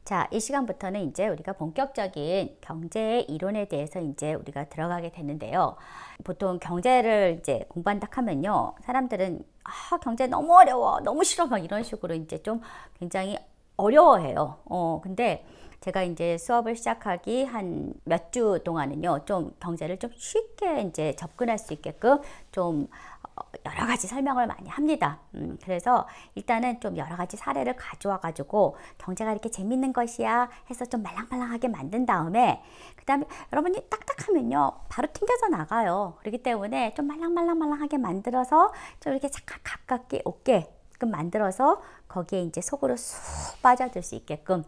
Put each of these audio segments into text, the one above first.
자, 이 시간부터는 이제 우리가 본격적인 경제의 이론에 대해서 이제 우리가 들어가게 되는데요. 보통 경제를 이제 공부한다 하면요. 사람들은 경제 너무 어려워, 너무 싫어, 막 이런 식으로 이제 좀 굉장히 어려워해요. 근데 제가 이제 수업을 시작하기 한 몇 주 동안은요, 좀 경제를 좀 쉽게 이제 접근할 수 있게끔 좀 여러 가지 설명을 많이 합니다. 그래서 일단은 좀 여러 가지 사례를 가져와 가지고 경제가 이렇게 재밌는 것이야 해서 좀 말랑말랑하게 만든 다음에 그 다음에 여러분이 딱딱하면요 바로 튕겨져 나가요. 그렇기 때문에 좀 말랑말랑하게 만들어서 좀 이렇게 잠깐 가깝게 오게끔 만들어서 거기에 이제 속으로 쑥 빠져들 수 있게끔,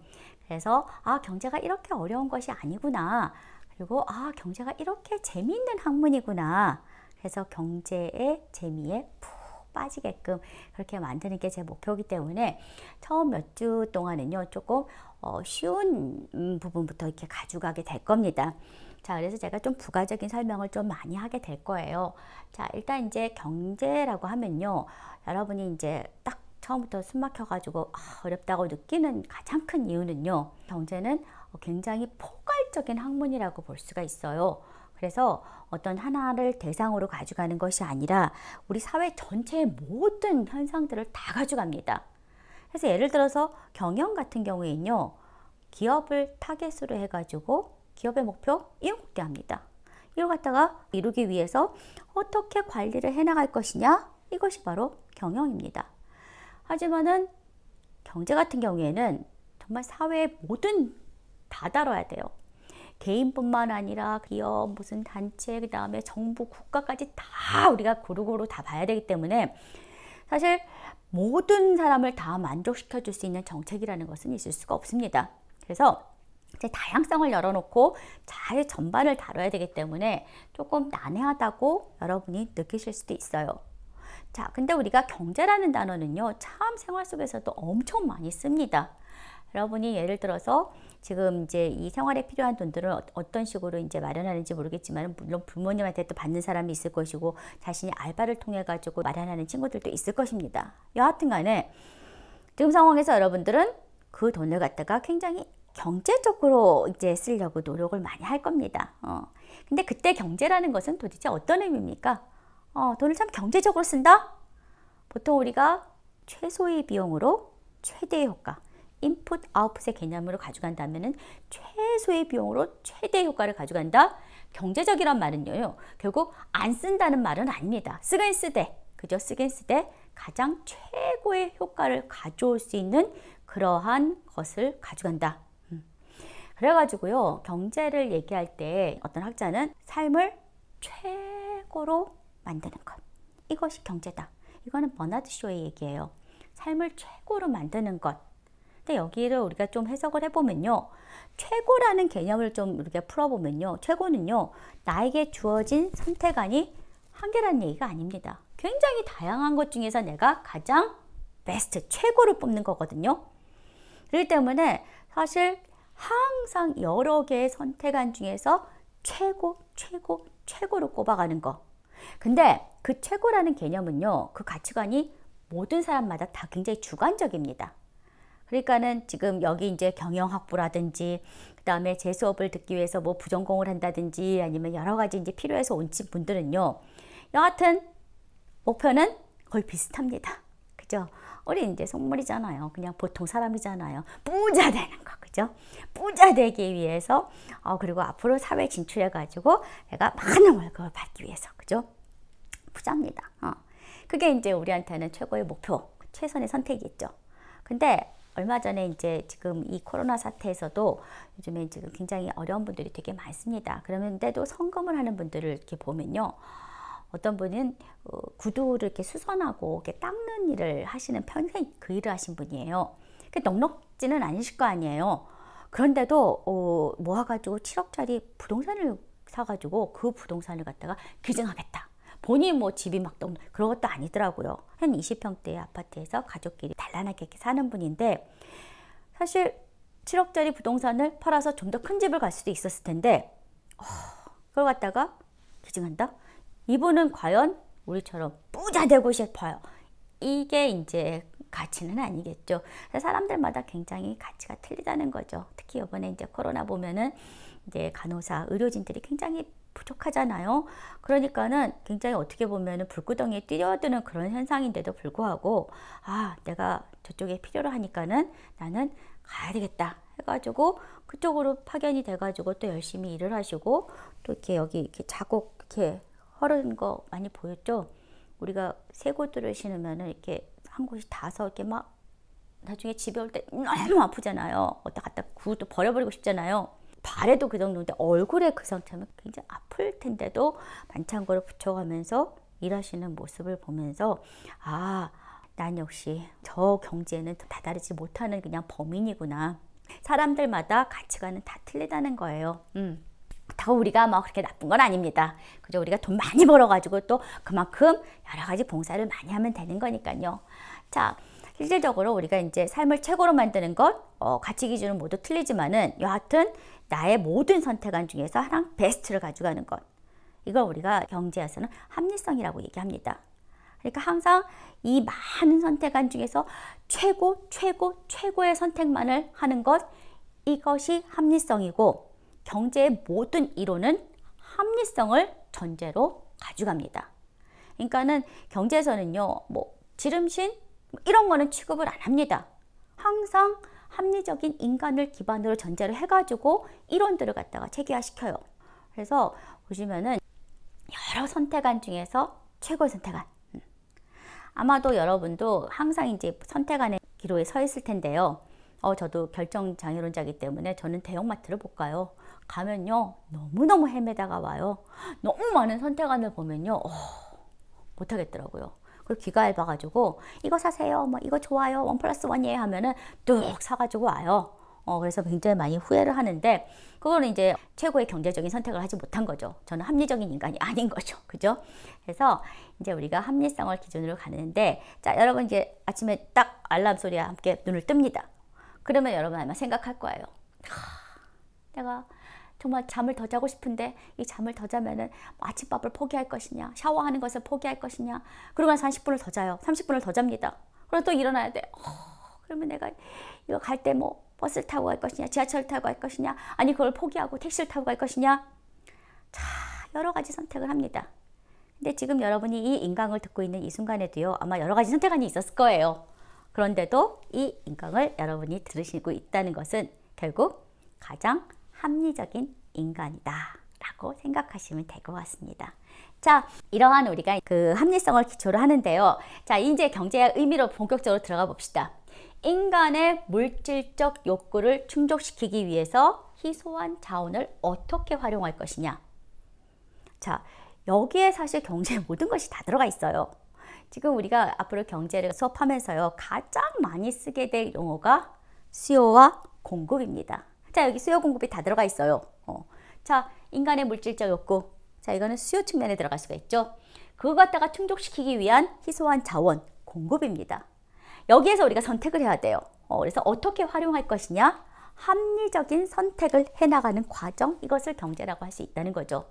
그래서 경제가 이렇게 어려운 것이 아니구나, 그리고 경제가 이렇게 재미있는 학문이구나, 그래서 경제의 재미에 푹 빠지게끔 그렇게 만드는 게 제 목표이기 때문에 처음 몇 주 동안은요 조금 쉬운 부분부터 이렇게 가져가게 될 겁니다. 자, 그래서 제가 좀 부가적인 설명을 좀 많이 하게 될 거예요. 자, 일단 이제 경제라고 하면요, 여러분이 이제 딱 처음부터 숨 막혀가지고 어렵다고 느끼는 가장 큰 이유는요, 경제는 굉장히 포괄적인 학문이라고 볼 수가 있어요. 그래서 어떤 하나를 대상으로 가져가는 것이 아니라 우리 사회 전체의 모든 현상들을 다 가져갑니다. 그래서 예를 들어서 경영 같은 경우에는요, 기업을 타겟으로 해가지고 기업의 목표 이렇게 합니다. 이걸 갖다가 이루기 위해서 어떻게 관리를 해나갈 것이냐, 이것이 바로 경영입니다. 하지만은 경제 같은 경우에는 정말 사회의 모든 다 다뤄야 돼요. 개인뿐만 아니라 기업, 무슨 단체, 그 다음에 정부, 국가까지 다 우리가 고루고루 다 봐야 되기 때문에 사실 모든 사람을 다 만족시켜 줄 수 있는 정책이라는 것은 있을 수가 없습니다. 그래서 이제 다양성을 열어놓고 잘 전반을 다뤄야 되기 때문에 조금 난해하다고 여러분이 느끼실 수도 있어요. 자, 근데 우리가 경제라는 단어는요, 참 생활 속에서도 엄청 많이 씁니다. 여러분이 예를 들어서 지금 이제 이 생활에 필요한 돈들을 어떤 식으로 이제 마련하는지 모르겠지만, 물론 부모님한테 또 받는 사람이 있을 것이고 자신이 알바를 통해 가지고 마련하는 친구들도 있을 것입니다. 여하튼 간에 지금 상황에서 여러분들은 그 돈을 갖다가 굉장히 경제적으로 이제 쓰려고 노력을 많이 할 겁니다. 근데 그때 경제라는 것은 도대체 어떤 의미입니까? 돈을 참 경제적으로 쓴다? 보통 우리가 최소의 비용으로 최대의 효과, 인풋 아웃풋의 개념으로 가져간다면은 최소의 비용으로 최대의 효과를 가져간다. 경제적이란 말은요, 결국 안 쓴다는 말은 아닙니다. 쓰긴 쓰되, 그죠? 쓰긴 쓰되 가장 최고의 효과를 가져올 수 있는 그러한 것을 가져간다. 그래가지고요, 경제를 얘기할 때 어떤 학자는 삶을 최고로 만드는 것, 이것이 경제다. 이거는 버나드 쇼의 얘기예요. 삶을 최고로 만드는 것. 근데 여기를 우리가 좀 해석을 해보면요, 최고라는 개념을 좀 우리가 풀어보면요, 최고는요, 나에게 주어진 선택안이 한계라는 얘기가 아닙니다. 굉장히 다양한 것 중에서 내가 가장 베스트, 최고를 뽑는 거거든요. 그렇기 때문에 사실 항상 여러 개의 선택안 중에서 최고로 꼽아가는 거. 근데 그 최고라는 개념은요, 그 가치관이 모든 사람마다 다 굉장히 주관적입니다. 그러니까는 지금 여기 이제 경영학부라든지, 그 다음에 제 수업을 듣기 위해서 뭐 부전공을 한다든지, 아니면 여러 가지 이제 필요해서 온 분들은요, 여하튼 목표는 거의 비슷합니다. 그죠? 우리 이제 속물이잖아요. 그냥 보통 사람이잖아요. 부자 되는 거, 그죠? 부자 되기 위해서, 그리고 앞으로 사회 진출해가지고 내가 많은 월급을 받기 위해서, 그죠? 부자입니다. 그게 이제 우리한테는 최고의 목표, 최선의 선택이겠죠. 근데 얼마 전에 이제 지금 이 코로나 사태에서도 요즘에 지금 굉장히 어려운 분들이 되게 많습니다. 그런데도 성금을 하는 분들을 이렇게 보면요, 어떤 분은 구두를 이렇게 수선하고 이렇게 닦는 일을 하시는, 평생 그 일을 하신 분이에요. 넉넉지는 아니실 거 아니에요. 그런데도 모아가지고 7억짜리 부동산을 사가지고 그 부동산을 갖다가 기증하겠다. 본인 뭐 집이 막 너무 그런 것도 아니더라고요. 한 20평대의 아파트에서 가족끼리 단란하게 이렇게 사는 분인데, 사실 7억짜리 부동산을 팔아서 좀 더 큰 집을 갈 수도 있었을 텐데 그걸 갖다가 기증한다? 이분은 과연 우리처럼 부자 되고 싶어요. 이게 이제 가치는 아니겠죠. 사람들마다 굉장히 가치가 틀리다는 거죠. 특히 이번에 이제 코로나 보면은 이제 간호사, 의료진들이 굉장히 부족하잖아요. 그러니까는 굉장히 어떻게 보면은 불구덩이에 뛰어드는 그런 현상인데도 불구하고, 아, 내가 저쪽에 필요로 하니까는 나는 가야 되겠다 해가지고 그쪽으로 파견이 돼가지고 또 열심히 일을 하시고, 또 이렇게 여기 이렇게 자국 이렇게 허른 거 많이 보였죠? 우리가 새 구두를 신으면은 이렇게 한 곳이 닿아서 이렇게 막 나중에 집에 올 때 너무 아프잖아요. 어디다 갖다 구두 버려버리고 싶잖아요. 발에도 그 정도인데 얼굴에 그 상태면 굉장히 아플 텐데도 만창고를 붙여가면서 일하시는 모습을 보면서, 아, 난 역시 저 경지에는 다다르지 못하는 그냥 범인이구나. 사람들마다 가치관은 다 틀리다는 거예요. 다 우리가 뭐 그렇게 나쁜 건 아닙니다. 그죠? 우리가 돈 많이 벌어가지고 또 그만큼 여러 가지 봉사를 많이 하면 되는 거니까요. 자, 실질적으로 우리가 이제 삶을 최고로 만드는 것, 가치 기준은 모두 틀리지만은 여하튼 나의 모든 선택안 중에서 하나 베스트를 가져가는 것. 이걸 우리가 경제에서는 합리성이라고 얘기합니다. 그러니까 항상 이 많은 선택안 중에서 최고의 선택만을 하는 것, 이것이 합리성이고, 경제의 모든 이론은 합리성을 전제로 가져갑니다. 그러니까는 경제에서는요, 뭐 지름신 이런 거는 취급을 안 합니다. 항상 합리적인 인간을 기반으로 전제를 해가지고 이론들을 갖다가 체계화시켜요. 그래서 보시면은 여러 선택안 중에서 최고의 선택안. 아마도 여러분도 항상 이제 선택안의 기로에 서 있을 텐데요. 저도 결정장애론자이기 때문에 저는 대형마트를 못 가요. 가면요, 너무너무 헤매다가 와요. 너무 많은 선택안을 보면요, 못 하겠더라고요. 그리고 귀가 얇아가지고 이거 사세요, 뭐 이거 좋아요, 1+1이에요 하면은 뚝 사가지고 와요. 그래서 굉장히 많이 후회를 하는데, 그거는 이제 최고의 경제적인 선택을 하지 못한 거죠. 저는 합리적인 인간이 아닌 거죠. 그죠? 그래서 이제 우리가 합리성을 기준으로 가는데, 자, 여러분 이제 아침에 딱 알람 소리와 함께 눈을 뜹니다. 그러면 여러분 아마 생각할 거예요. 내가 정말 잠을 더 자고 싶은데 이 잠을 더 자면은 아침밥을 포기할 것이냐, 샤워하는 것을 포기할 것이냐, 그러고 나서 한 10분을 더 자요. 30분을 더 잡니다. 그럼 또 일어나야 돼. 그러면 내가 이거 갈 때 뭐 버스를 타고 갈 것이냐, 지하철을 타고 갈 것이냐, 아니 그걸 포기하고 택시를 타고 갈 것이냐. 자, 여러 가지 선택을 합니다. 근데 지금 여러분이 이 인강을 듣고 있는 이 순간에도요, 아마 여러 가지 선택안이 있었을 거예요. 그런데도 이 인강을 여러분이 들으시고 있다는 것은 결국 가장 합리적인 인간이다 라고 생각하시면 될 것 같습니다. 자, 이러한 우리가 그 합리성을 기초로 하는데요. 자, 이제 경제의 의미로 본격적으로 들어가 봅시다. 인간의 물질적 욕구를 충족시키기 위해서 희소한 자원을 어떻게 활용할 것이냐. 자, 여기에 사실 경제의 모든 것이 다 들어가 있어요. 지금 우리가 앞으로 경제를 수업하면서요, 가장 많이 쓰게 될 용어가 수요와 공급입니다. 자, 여기 수요 공급이 다 들어가 있어요. 자, 인간의 물질적 욕구. 자, 이거는 수요 측면에 들어갈 수가 있죠. 그거 갖다가 충족시키기 위한 희소한 자원, 공급입니다. 여기에서 우리가 선택을 해야 돼요. 그래서 어떻게 활용할 것이냐? 합리적인 선택을 해나가는 과정, 이것을 경제라고 할 수 있다는 거죠.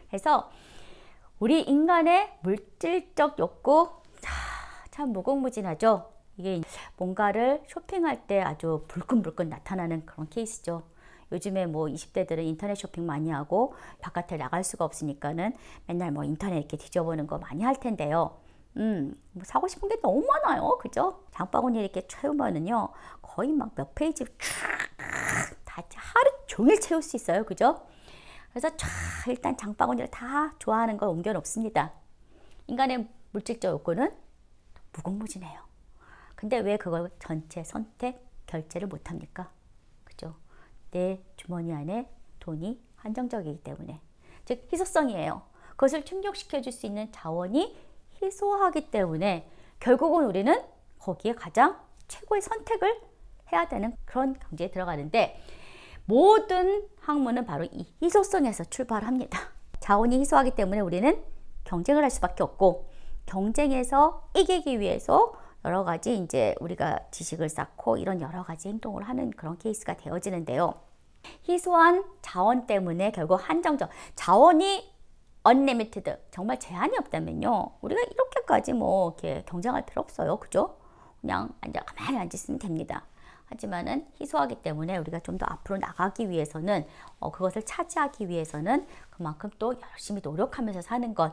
그래서 우리 인간의 물질적 욕구, 참 무궁무진하죠. 이게 뭔가를 쇼핑할 때 아주 불끈불끈 나타나는 그런 케이스죠. 요즘에 뭐 20대들은 인터넷 쇼핑 많이 하고 바깥에 나갈 수가 없으니까는 맨날 뭐 인터넷 이렇게 뒤져보는 거 많이 할 텐데요. 뭐 사고 싶은 게 너무 많아요. 그죠? 장바구니 이렇게 채우면은요, 거의 막 몇 페이지 다 하루 종일 채울 수 있어요. 그죠? 그래서 일단 장바구니를 다 좋아하는 걸 옮겨 놓습니다. 인간의 물질적 욕구는 무궁무진해요. 근데 왜 그걸 전체 선택, 결제를 못합니까? 그죠? 내 주머니 안에 돈이 한정적이기 때문에. 즉, 희소성이에요. 그것을 충족시켜 줄 수 있는 자원이 희소하기 때문에 결국은 우리는 거기에 가장 최고의 선택을 해야 되는 그런 경제에 들어가는데, 모든 학문은 바로 이 희소성에서 출발합니다. 자원이 희소하기 때문에 우리는 경쟁을 할 수밖에 없고, 경쟁에서 이기기 위해서 여러 가지 이제 우리가 지식을 쌓고 이런 여러 가지 행동을 하는 그런 케이스가 되어지는데요. 희소한 자원 때문에 결국 한정적, 자원이 unlimited, 정말 제한이 없다면요, 우리가 이렇게까지 뭐 이렇게 경쟁할 필요 없어요. 그죠? 그냥 가만히 앉아 있으면 됩니다. 하지만은 희소하기 때문에 우리가 좀 더 앞으로 나가기 위해서는 그것을 차지하기 위해서는 그만큼 또 열심히 노력하면서 사는 것.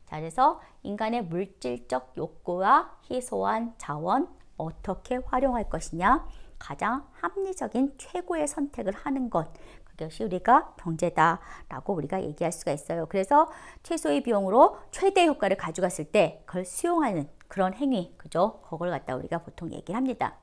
자, 그래서 인간의 물질적 욕구와 희소한 자원 어떻게 활용할 것이냐, 가장 합리적인 최고의 선택을 하는 것. 그것이 우리가 경제다라고 우리가 얘기할 수가 있어요. 그래서 최소의 비용으로 최대의 효과를 가져갔을 때 그걸 수용하는 그런 행위, 그죠? 그걸 갖다 우리가 보통 얘기를 합니다.